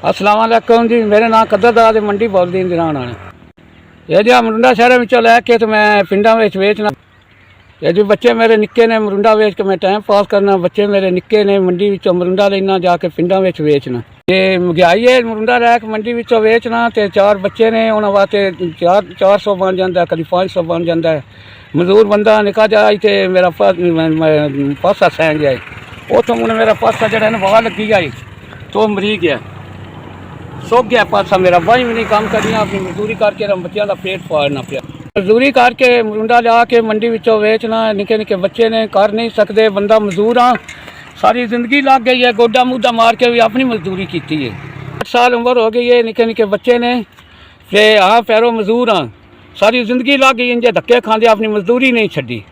अस्सलाम वालेकुम जी। मेरा नाम कदरदार मंडी बौलदीन दी राण है। ये जी मरुंडा शहर में लैके तो मैं पिंडा में वेचना। ये जी बच्चे मेरे निक्के ने मरुंडा वेच के मैं टाइम पास करना। बच्चे मेरे निक्के ने मंडी विचों मरुंडा लेना जाके पिंडा में वेचना। ये महंगाई है मरुंडा लैके मंडी विचों वेचना। तो 4 बच्चे ने उन्होंने वास्ते 400 बन जाता है, कभी 500 बन जाता है। मजदूर बंदा निका जाए तो मेरा पासा सैं गया। उतों मैंने मेरा पासा जरा वाह लगी गई तो मरी गया, सुख गया पासा मेरा। वही भी नहीं काम करनी, अपनी मजदूरी करके बच्चों का पेट फाड़ना पिया। मजदूरी करके मरुंडा लिया के मंडी विचों वेचना। निके निके बच्चे ने कर नहीं सकते। बंदा मजदूर हाँ, सारी जिंदगी लग गई है। गोडा मूडा मार के भी अपनी मजदूरी की है। 8 साल उम्र हो गई है। निके निके बच्चे ने ते हाँ पैरों मजदूर हाँ, सारी जिंदगी लग गई। इंजे धक्के खाते अपनी मजदूरी नहीं छड़ी।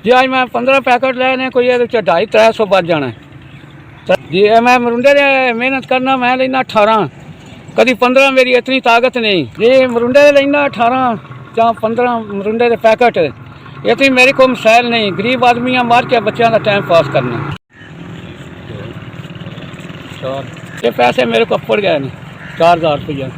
जी अज मैं 15 पैकेट लेने, कोई ये 250-300 बच जाना जी। मैं मरुंडे मेहनत करना, मैं लेना 18, कभी 15। मेरी इतनी ताकत नहीं जी। मरुंडे लेना 18 या 15 मरुंडे के पैकेट, इतनी मेरे को मसैल नहीं। गरीब आदमी मार के बच्चों का टाइम पास करना। ये पैसे मेरे को पड़ गए नहीं, 4000 रुपया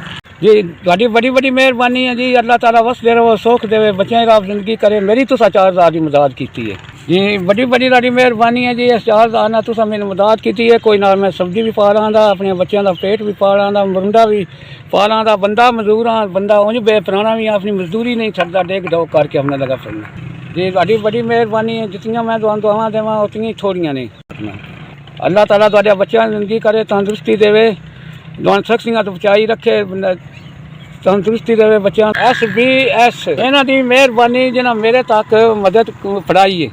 जी। थोड़ी बड़ी बड़ी मेहरबानी है जी। अल्लाह ताला वस दे रहे, सुख देवे, बच्चों की आप जिंदगी करे। मेरी तुसा 4000 की मदद की है जी। बड़ी बड़ी थोड़ी मेहरबानी है जी। इस 4000 ने तुसा मैंने मदद की है। कोई ना मैं सब्जी भी पा रहा था, अपने बच्चों का पेट भी पा रहा था, मरुंडा भी पा रहा था। बंदा मजदूर हाँ, बंदा उंज बेपराना भी अपनी मजदूरी नहीं छड़ता, डेग डोग करके अपने लगा फिरना जी। थोड़ी बड़ी मेहरबानी है। जितनी मैं दुआवां देवां उतनी थोड़ियां नहीं। अल्लाह ताला तुहाडे बच्चों की जिंदगी करे, तंदुरुस्ती देवे, दुआन सख्तियां तो बचाई रखे, तंदुरुस्ती देवे बच्चों। SBS इन्हां दी मेहरबानी जिन्हां मेरे तक मदद फड़ाई है।